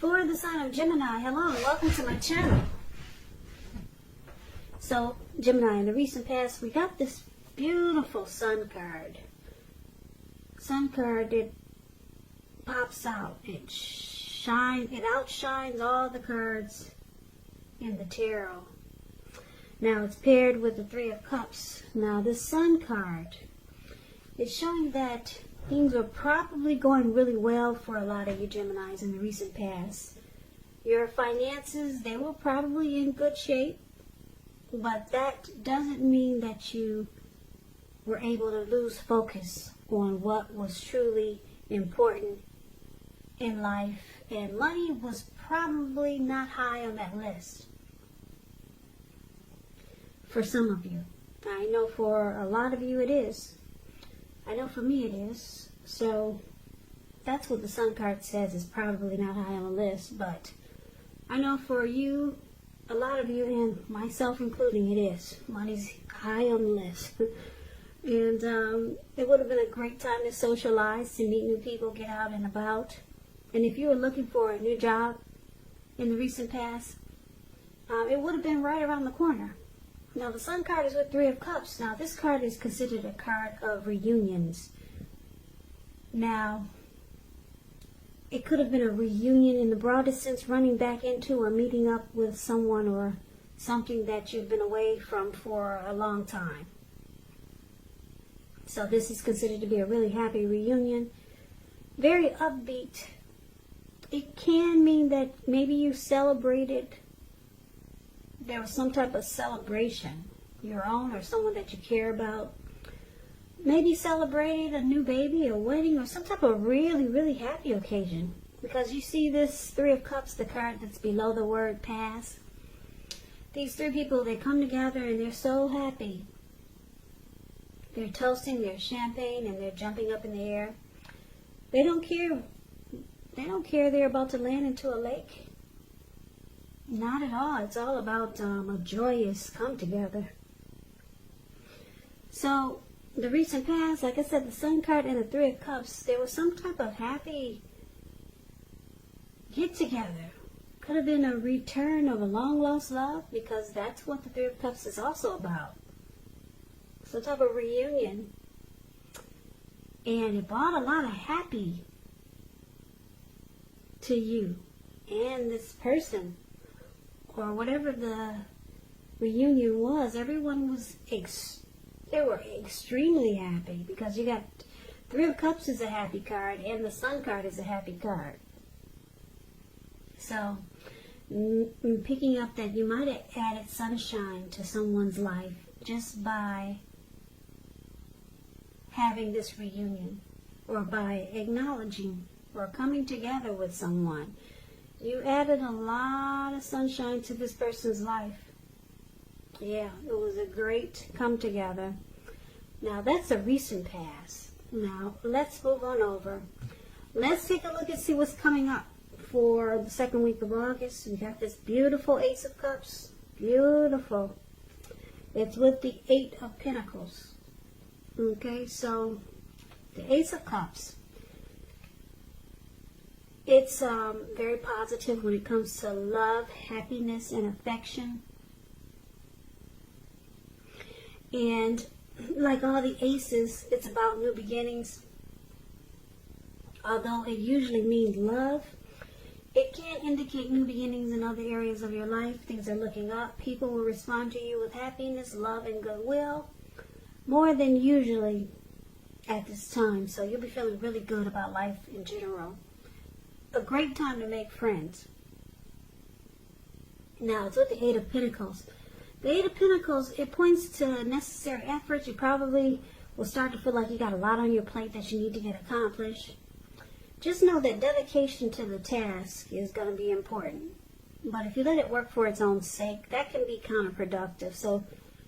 For the sign of Gemini, hello and welcome to my channel. So, Gemini, in the recent past, we got this beautiful sun card. Sun card, it pops out. It outshines all the cards in the tarot. Now, it's paired with the Three of Cups. Now, this sun card, it's showing that things are probably going really well for a lot of you Geminis in the recent past. Your finances, they were probably in good shape, but that doesn't mean that you were able to lose focus on what was truly important in life, and money was probably not high on that list for some of you. I know for a lot of you it is. I know for me it is. So that's what the sun card says, is probably not high on the list, but I know for you, a lot of you, and myself including, it is. Money's high on the list. And it would have been a great time to socialize, to meet new people, get out and about. And if you were looking for a new job in the recent past, it would have been right around the corner. Now, the sun card is with Three of Cups. Now, this card is considered a card of reunions. Now, it could have been a reunion in the broadest sense, running back into or meeting up with someone or something that you've been away from for a long time. So this is considered to be a really happy reunion. Very upbeat. It can mean that maybe you celebrated. There was some type of celebration, your own or someone that you care about. Maybe celebrated a new baby, a wedding, or some type of really, really happy occasion. Because you see this Three of Cups, the card that's below the word pass. These three people, they come together and they're so happy. They're toasting their champagne and they're jumping up in the air. They don't care. They don't care they're about to land into a lake. Not at all. It's all about a joyous come together. So, the recent past, like I said, the Sun card and the Three of Cups, there was some type of happy get together. Could have been a return of a long lost love, because that's what the Three of Cups is also about. Some type of reunion. And it brought a lot of happy to you and this person. Or whatever the reunion was, everyone was, they were extremely happy, because you got Three of Cups is a happy card, and the Sun card is a happy card. So, I'm picking up that you might have added sunshine to someone's life just by having this reunion, or by acknowledging or coming together with someone. You added a lot of sunshine to this person's life. Yeah, it was a great come together. Now, that's a recent past. Now, let's move on over. Let's take a look and see what's coming up for the second week of August. We got this beautiful Ace of Cups. Beautiful. It's with the Eight of Pentacles. Okay, so the Ace of Cups. It's very positive when it comes to love, happiness, and affection. And like all the aces, it's about new beginnings. Although it usually means love, it can indicate new beginnings in other areas of your life. Things are looking up. People will respond to you with happiness, love, and goodwill, more than usually at this time. So you'll be feeling really good about life in general. A great time to make friends. Now, it's with the Eight of Pentacles. The Eight of Pentacles, it points to necessary efforts. You probably will start to feel like you got a lot on your plate that you need to get accomplished. Just know that dedication to the task is going to be important. But if you let it work for its own sake, that can be counterproductive. So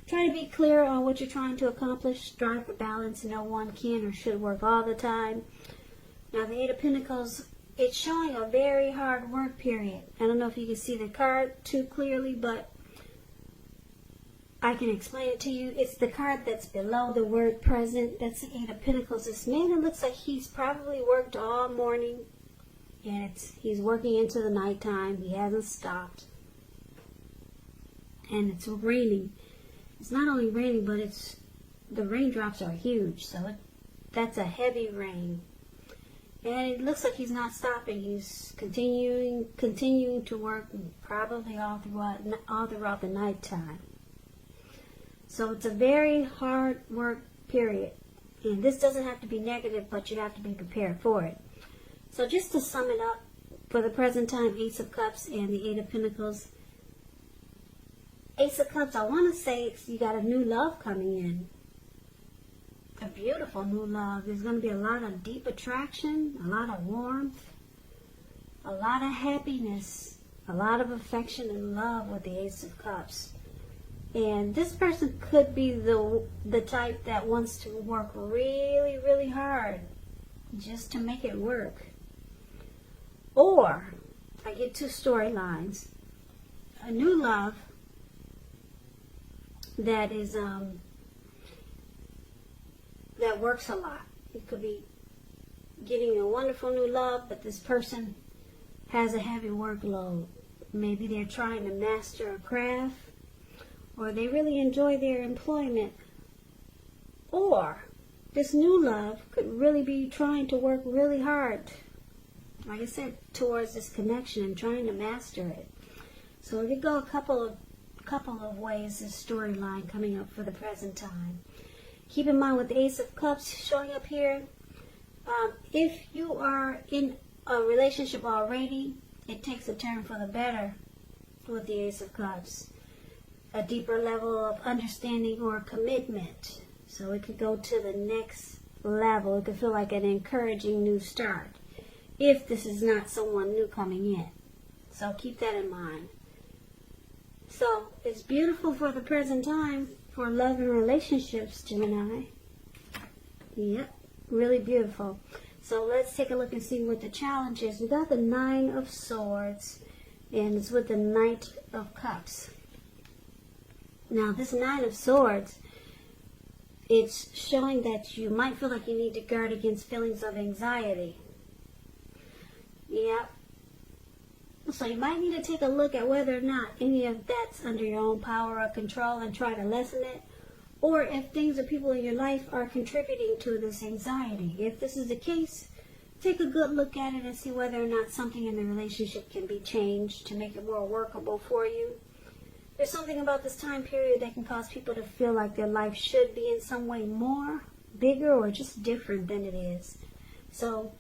try to be clear on what you're trying to accomplish. Strive for balance. No one can or should work all the time. Now, the Eight of Pentacles, it's showing a very hard work period. I don't know if you can see the card too clearly, but I can explain it to you. It's the card that's below the word present. That's the Eight of Pentacles. This man, it looks like he's probably worked all morning. And he's working into the nighttime. He hasn't stopped. And it's raining. It's not only raining, but the raindrops are huge. So that's a heavy rain. And it looks like he's not stopping. He's continuing to work, probably all throughout the nighttime. So it's a very hard work period. And this doesn't have to be negative, but you have to be prepared for it. So just to sum it up, for the present time, Ace of Cups and the Eight of Pentacles. Ace of Cups, I want to say you got a new love coming in. A beautiful new love. There's going to be a lot of deep attraction, a lot of warmth, a lot of happiness, a lot of affection and love with the Ace of Cups. And this person could be the type that wants to work really, really hard just to make it work. Or, I get two storylines. A new love that is that works a lot. It could be getting a wonderful new love, but this person has a heavy workload. Maybe they're trying to master a craft, or they really enjoy their employment. Or this new love could really be trying to work really hard, like I said, towards this connection and trying to master it. So it could go a couple of ways, this storyline coming up for the present time. Keep in mind with the Ace of Cups showing up here, if you are in a relationship already, it takes a turn for the better with the Ace of Cups. A deeper level of understanding or commitment. So it could go to the next level. It could feel like an encouraging new start if this is not someone new coming in. So keep that in mind. So it's beautiful for the present time for love and relationships, Gemini. Yep, really beautiful. So let's take a look and see what the challenge is. We got the Nine of Swords, and it's with the Knight of Cups. Now this Nine of Swords, it's showing that you might feel like you need to guard against feelings of anxiety. Yep. So you might need to take a look at whether or not any of that's under your own power or control and try to lessen it. Or if things or people in your life are contributing to this anxiety. If this is the case, take a good look at it and see whether or not something in the relationship can be changed to make it more workable for you. There's something about this time period that can cause people to feel like their life should be in some way more, bigger, or just different than it is. So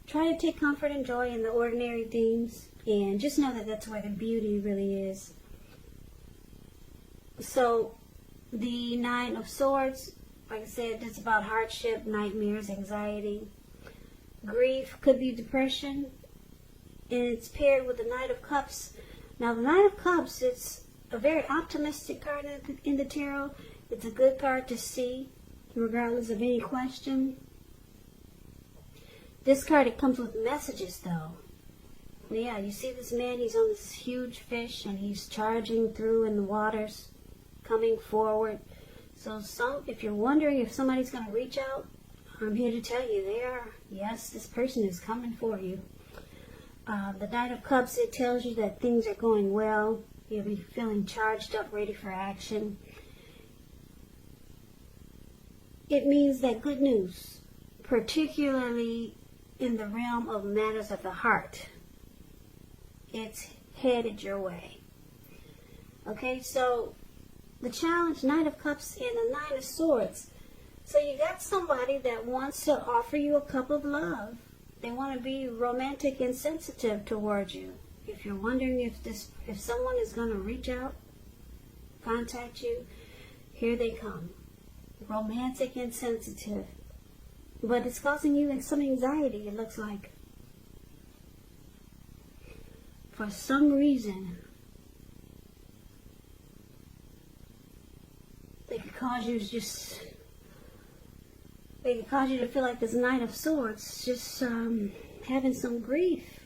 try to take comfort and joy in the ordinary things, and just know that that's where the beauty really is. So the Nine of Swords, like I said, it's about hardship, nightmares, anxiety. Grief could be depression, and it's paired with the Knight of Cups. Now the Knight of Cups, it's a very optimistic card in the tarot. It's a good card to see, regardless of any question. This card, it comes with messages, though. Yeah, you see this man, he's on this huge fish, and he's charging through in the waters, coming forward. So if you're wondering if somebody's going to reach out, I'm here to tell you they are. Yes, this person is coming for you. The Knight of Cups, it tells you that things are going well. You'll be feeling charged up, ready for action. It means that good news, particularly in the realm of matters of the heart, it's headed your way. Okay, so the challenge, Knight of Cups and the Nine of Swords. So you got somebody that wants to offer you a cup of love. They want to be romantic and sensitive towards you. If you're wondering if someone is going to reach out, contact you, here they come. Romantic and sensitive. But it's causing you some anxiety, it looks like. For some reason, they could cause you to feel like this Knight of Swords, just having some grief.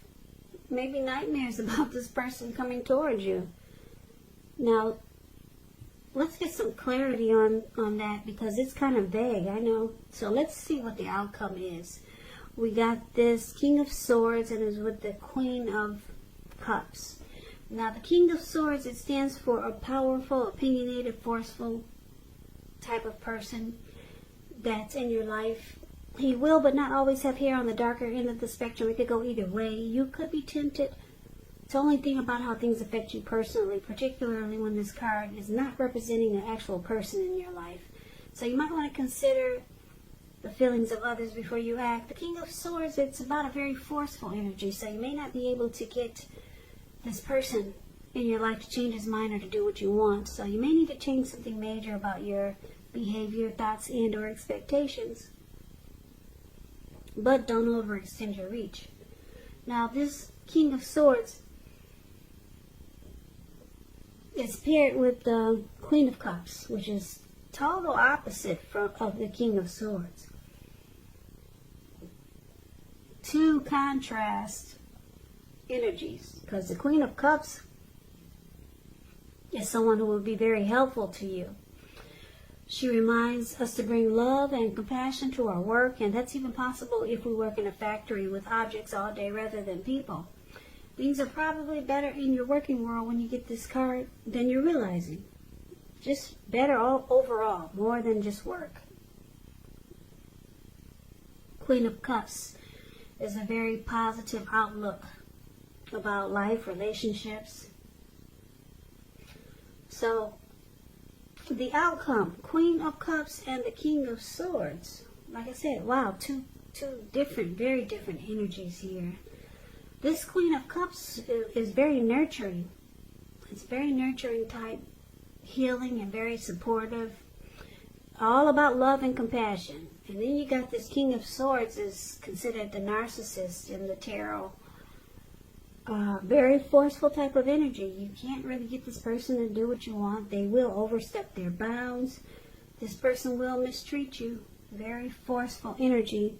Maybe nightmares about this person coming towards you. Now, let's get some clarity on that, because it's kind of vague, I know. So let's see what the outcome is. we got this King of Swords, and is with the Queen of Cups. Now, the King of Swords, it stands for a powerful, opinionated, forceful type of person that's in your life. He will, but not always, have hair on the darker end of the spectrum. It could go either way. You could be tempted to only think about how things affect you personally, particularly when this card is not representing an actual person in your life. So you might want to consider the feelings of others before you act. The King of Swords, it's about a very forceful energy, so you may not be able to get this person in your life to change his mind or to do what you want. So you may need to change something major about your behavior, thoughts, and or expectations. But don't overextend your reach. Now, this King of Swords is paired with the Queen of Cups, which is total opposite of the King of Swords. Two contrast energies, because the Queen of Cups is someone who will be very helpful to you. She reminds us to bring love and compassion to our work, and that's even possible if we work in a factory with objects all day rather than people. Things are probably better in your working world when you get this card than you're realizing. Just better overall, more than just work. Queen of Cups is a very positive outlook about life, relationships. So, the outcome, Queen of Cups and the King of Swords. Like I said, wow, two different, very different energies here. This Queen of Cups is very nurturing. It's very nurturing type, healing and very supportive. All about love and compassion. And then you got this King of Swords is considered the narcissist in the tarot. Very forceful type of energy. You can't really get this person to do what you want. They will overstep their bounds. This person will mistreat you. Very forceful energy.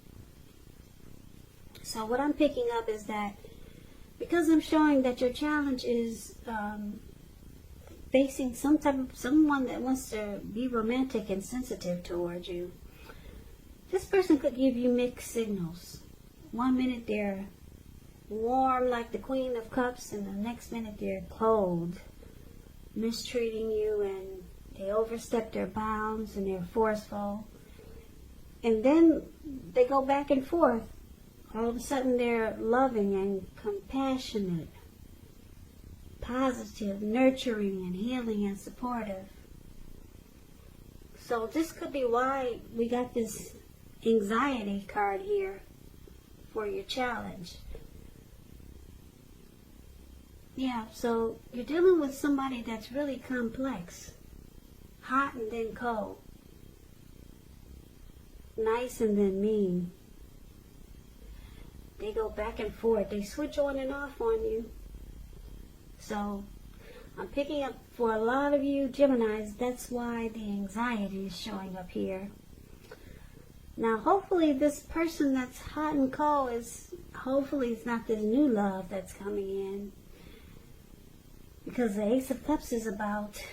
So what I'm picking up is that because I'm showing that your challenge is facing someone that wants to be romantic and sensitive towards you, this person could give you mixed signals. 1 minute they're warm like the Queen of Cups, and the next minute they're cold, mistreating you, and they overstep their bounds and they're forceful. And then they go back and forth. All of a sudden they're loving and compassionate, positive, nurturing and healing and supportive. So this could be why we got this anxiety card here for your challenge. Yeah, so you're dealing with somebody that's really complex. Hot and then cold. Nice and then mean. They go back and forth. They switch on and off on you. So I'm picking up for a lot of you Geminis, that's why the anxiety is showing up here. Now hopefully this person that's hot and cold hopefully it's not this new love that's coming in. Because the Ace of Cups is about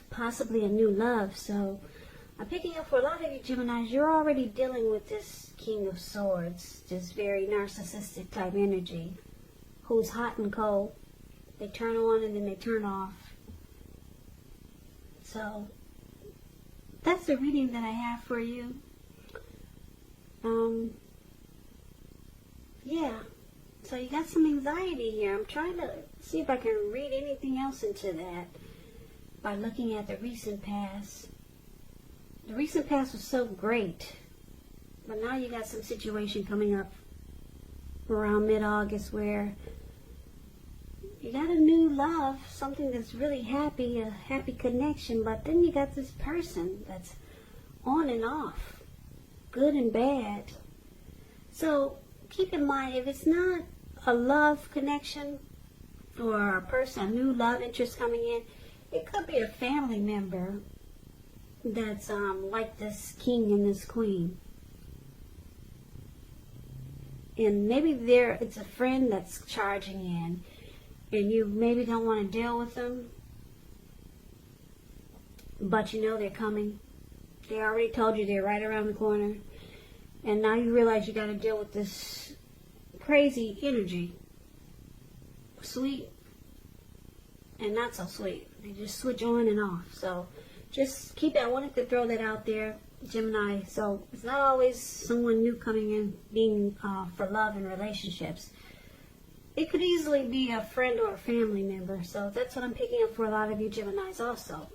possibly a new love. So I'm picking up for a lot of you Geminis, you're already dealing with this King of Swords, this very narcissistic type energy, who's hot and cold. They turn on and then they turn off. So that's the reading that I have for you. Yeah. So you got some anxiety here. I'm trying to see if I can read anything else into that by looking at the recent past. The recent past was so great, but now you got some situation coming up around mid-August where you got a new love, something that's really happy, a happy connection, but then you got this person that's on and off, good and bad. So keep in mind, if it's not a love connection or a person, a new love interest coming in, it could be a family member that's like this king and this queen. And maybe it's a friend that's charging in, and you maybe don't want to deal with them, but you know they're coming. They already told you they're right around the corner. And now you realize you got to deal with this crazy energy. Sweet and not so sweet. They just switch on and off. So just keep it. I wanted to throw that out there, Gemini. So it's not always someone new coming in being for love and relationships. It could easily be a friend or a family member. So that's what I'm picking up for a lot of you Geminis also.